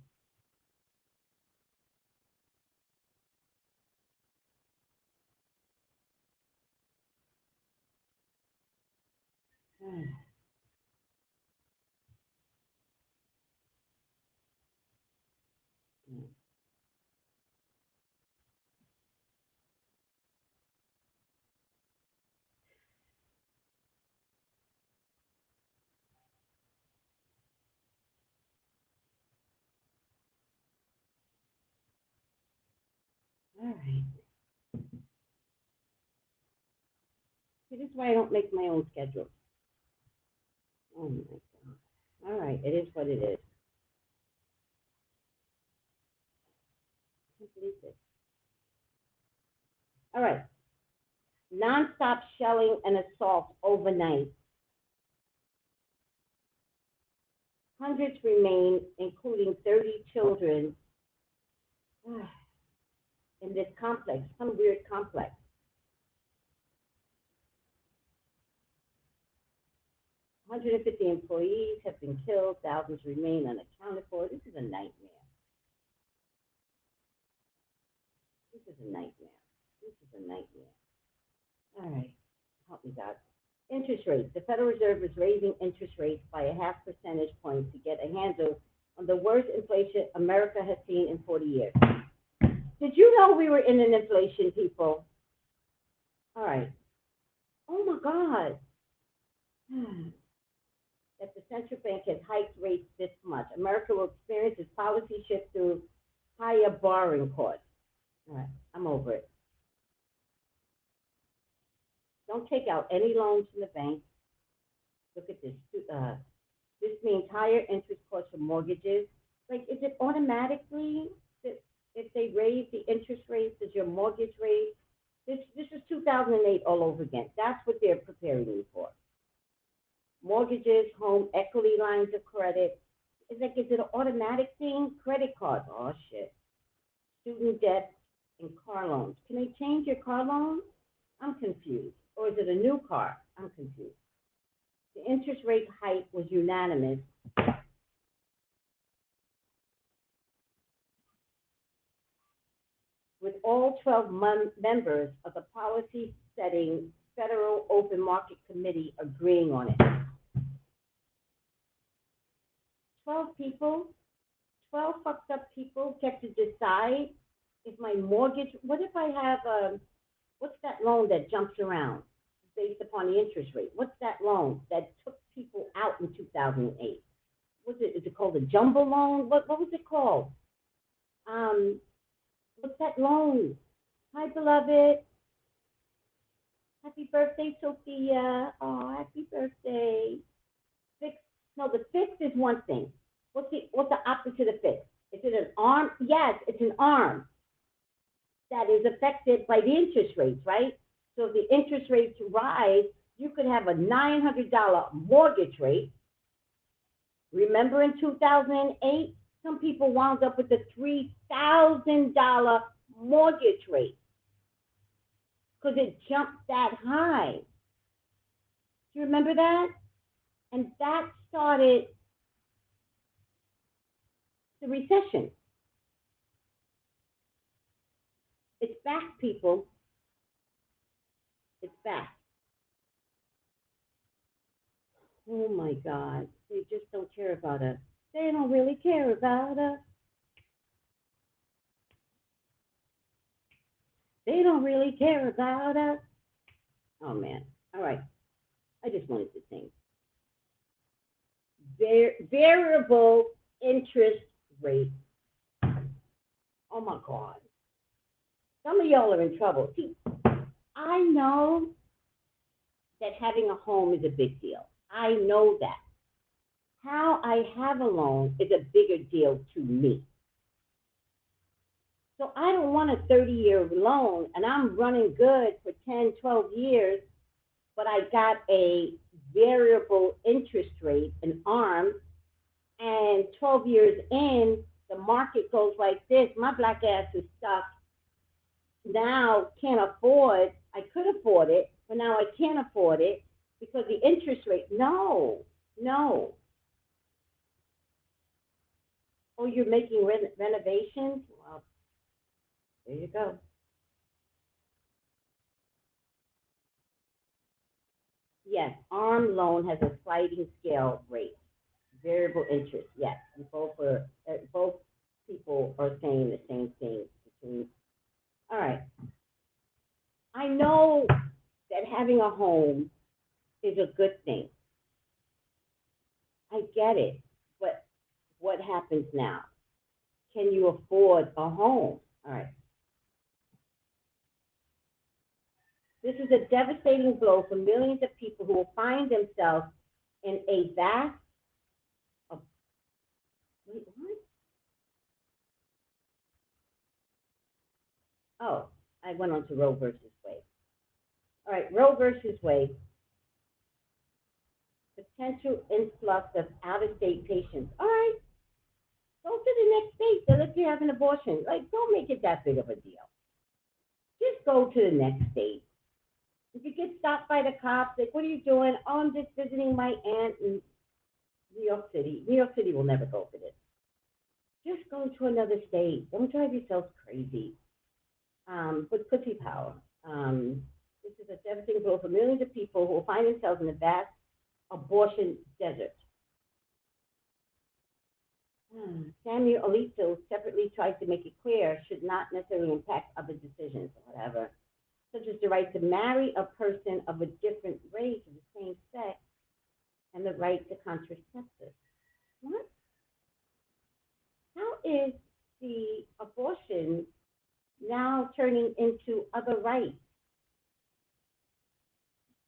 All right. See, this is why I don't make my own schedule. Oh my God. All right, it is what it is. I can't believe this. All right. Non-stop shelling and assault overnight. Hundreds remain, including 30 children, in this complex, some weird complex. 150 employees have been killed, thousands remain unaccounted for. This is a nightmare. This is a nightmare. This is a nightmare. All right, help me God. Interest rates. The Federal Reserve is raising interest rates by a half percentage point to get a handle on the worst inflation America has seen in 40 years. Did you know we were in an inflation, people? All right. Oh my God. That the central bank has hiked rates this much. America will experience its policy shift through higher borrowing costs. All right, I'm over it. Don't take out any loans from the bank. Look at this. This means higher interest costs for mortgages. Like, is it automatically that if they raise the interest rates, does your mortgage raise? This is 2008 all over again. That's what they're preparing you for. Mortgages, home equity lines of credit. It's like, is it an automatic thing? Credit cards. Oh, shit. Student debt and car loans. Can they change your car loan? I'm confused. Or is it a new car? I'm confused. The interest rate hike was unanimous. With all 12 members of the policy setting Federal Open Market Committee agreeing on it. 12 people, 12 fucked up people get to decide if my mortgage, what if I have what's that loan that jumps around based upon the interest rate? What's that loan that took people out in 2008? What's it, is it called a jumbo loan? What was it called? What's that loan? Hi, beloved. Happy birthday, Sophia. Oh, happy birthday. Fixed. No, the fixed is one thing. What's the opposite of fixed? Is it an arm? Yes, it's an arm that is affected by the interest rates, right? So if the interest rates rise, you could have a $900 mortgage rate. Remember in 2008, some people wound up with a $3,000 mortgage rate because it jumped that high. Do you remember that? And that started the recession. It's back, people. It's back. Oh my God. They just don't care about us. They don't really care about us. They don't really care about us. Oh man. All right. I just wanted to sing. Variable interest rate. Oh my God. Some of y'all are in trouble. See, I know that having a home is a big deal. I know that. How I have a loan is a bigger deal to me. So I don't want a 30-year loan, and I'm running good for 10, 12 years, but I got a variable interest rate, an ARM, and 12 years in, the market goes like this. My black ass is stuck. Now can't afford, I could afford it, but now I can't afford it because the interest rate, no. Oh, you're making renovations? Well, there you go. Yes, ARM loan has a sliding scale rate, variable interest. Yes, and both people are saying the same thing. All right. I know that having a home is a good thing. I get it, but what happens now? Can you afford a home? All right. This is a devastating blow for millions of people who will find themselves in a vast. Wait, what? Oh, I went on to Roe versus Wade. All right, Roe versus Wade. Potential influx of out-of-state patients. All right, go to the next state. They'll let you have an abortion. Like, don't make it that big of a deal. Just go to the next state. If you get stopped by the cops, like, what are you doing? Oh, I'm just visiting my aunt in New York City. New York City will never go for this. Just go to another state. Don't drive yourself crazy. With pussy power. This is a devastating blow for millions of people who will find themselves in a vast abortion desert. Samuel Alito separately tried to make it clear should not necessarily impact other decisions or whatever, such as the right to marry a person of a different race of the same sex and the right to contraceptives. What? How is the abortion now turning into other rights?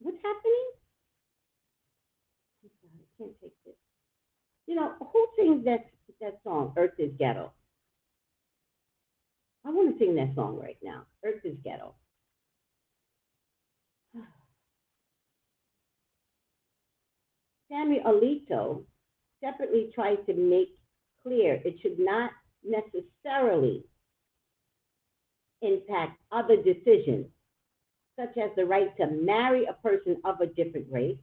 What's happening? I'm sorry, I can't take this. Who sings that song, Earth is Ghetto? I want to sing that song right now. Earth is Ghetto. Samuel Alito separately tried to make clear it should not necessarily impact other decisions, such as the right to marry a person of a different race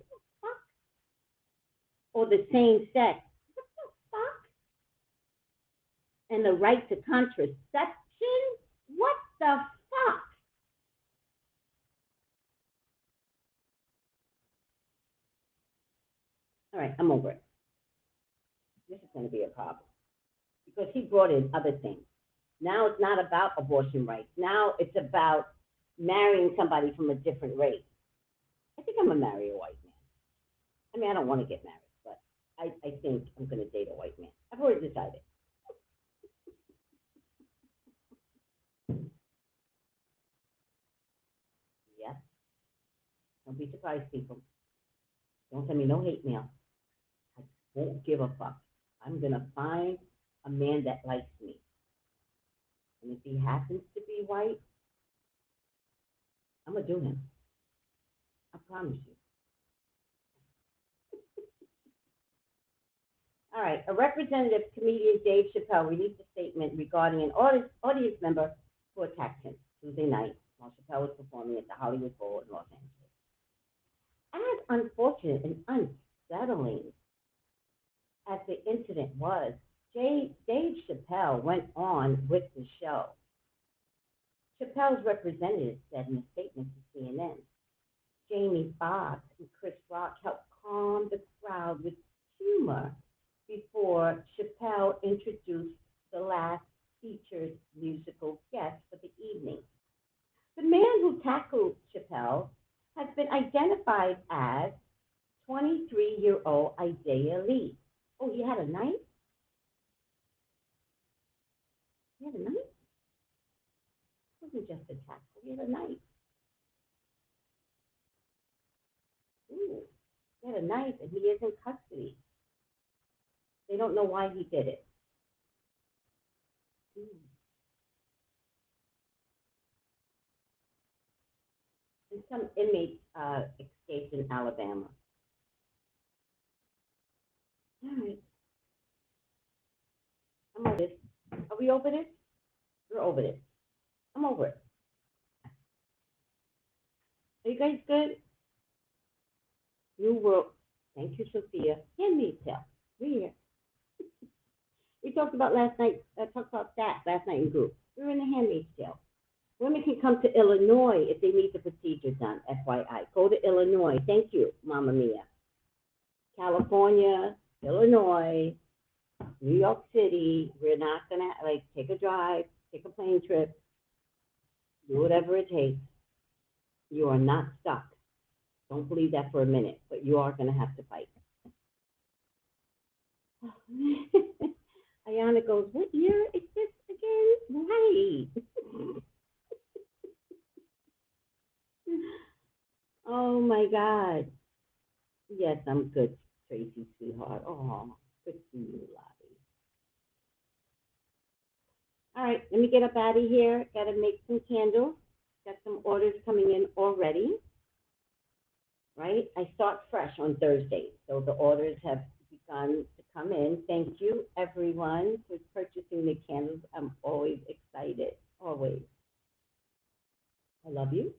or the same sex, and the right to contraception. What the fuck? All right, I'm over it. This is going to be a problem because he brought in other things. Now it's not about abortion rights. Now it's about marrying somebody from a different race. I think I'm going to marry a white man. I mean, I don't want to get married, but I think I'm going to date a white man. I've already decided. Yes. Don't be surprised, people. Don't send me no hate mail. I won't give a fuck. I'm going to find a man that likes me. And if he happens to be white, I'm going to do him. I promise you. All right. A representative comedian, Dave Chappelle, released a statement regarding an audience member who attacked him Tuesday night while Chappelle was performing at the Hollywood Bowl in Los Angeles. As unfortunate and unsettling as the incident was, Dave Chappelle went on with the show. Chappelle's representative said in a statement to CNN, Jamie Foxx and Chris Rock helped calm the crowd with humor before Chappelle introduced the last featured musical guest for the evening. The man who tackled Chappelle has been identified as 23-year-old Isaiah Lee. Oh, he had a knife? He had a knife? It wasn't just a tackle, he had a knife. Ooh, he had a knife and he is in custody. They don't know why he did it. Ooh. And some inmates escaped in Alabama. All right. I'm over this. Are we over this? We're over this. I'm over it. Are you guys good? New World. Thank you, Sophia. Handmaid's Tale. We're here. We talked about last night. I talked about that last night in group. We're in the Handmaid's Tale. Women can come to Illinois if they need the procedure done. FYI, go to Illinois. Thank you, Mama Mia. California, Illinois, New York City. We're not gonna take a drive, take a plane trip, do whatever it takes. You are not stuck. Don't believe that for a minute, but you are gonna have to fight. Ayana goes, what year is this again? Right. Oh my God. Yes, I'm good, Tracy, sweetheart. Oh, good to see you, Lottie. All right, let me get up out of here. Got to make some candles. Got some orders coming in already. Right? I start fresh on Thursday, so the orders have begun to come in. Thank you, everyone, for purchasing the candles. I'm always excited. Always. I love you.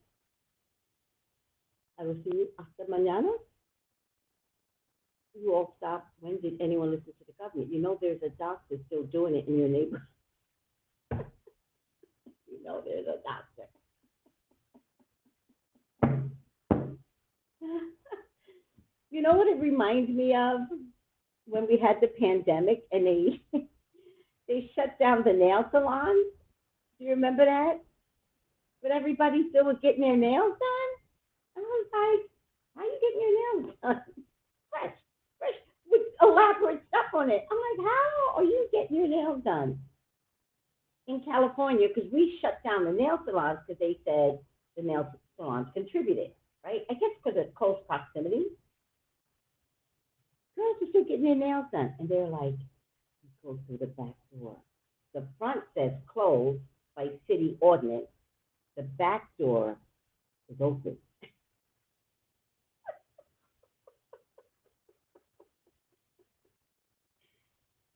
I will see you hasta mañana. You all stop. When did anyone listen to the government? You know there's a doctor still doing it in your neighborhood. You know there's a doctor. You know what it reminds me of? When we had the pandemic and they shut down the nail salons. Do you remember that? But everybody still was getting their nails done. I was like, how are you getting your nails done? Fresh, with elaborate stuff on it. I'm like, how are you getting your nails done? In California, because we shut down the nail salons because they said the nail salons contributed, right? I guess because of close proximity. girls are still getting their nails done. And they're like, you go through the back door. The front says closed by city ordinance. The back door is open.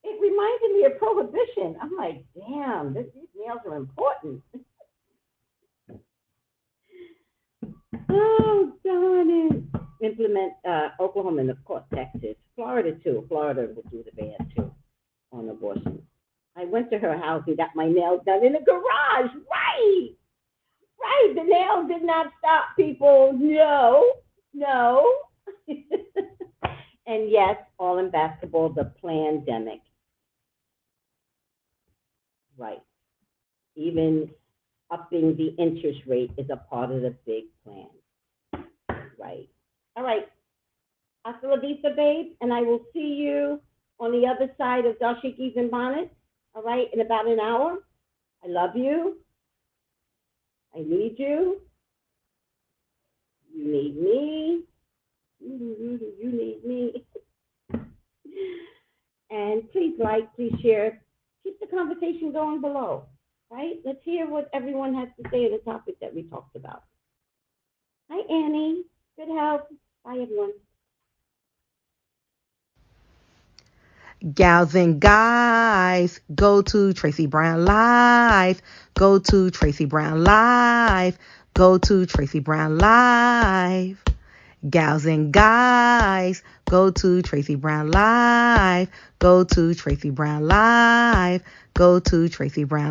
It reminded me of prohibition. I'm like, damn, these nails are important. Oh, darn it. Implement Oklahoma and, of course, Texas. Florida, too. Florida will do the ban, too, on abortion. I went to her house and got my nails done in the garage. Right. Right. The nails did not stop, people. No. No. And yes, all in basketball, the pandemic. Right. Even upping the interest rate is a part of the big plan. Right. All right. Hasta la vista, babe. And I will see you on the other side of dashikis and bonnets. All right. In about an hour. I love you. I need you. You need me. You need me. And please like, please share. Keep the conversation going below. Right? Let's hear what everyone has to say on the topic that we talked about. Hi, Annie. Good health. Bye, everyone. Gals and guys, go to Tracey Brown Live. Go to Tracey Brown Live. Go to Tracey Brown Live. Gals and guys, go to Tracey Brown Live. Go to Tracey Brown Live. Go to Tracey Brown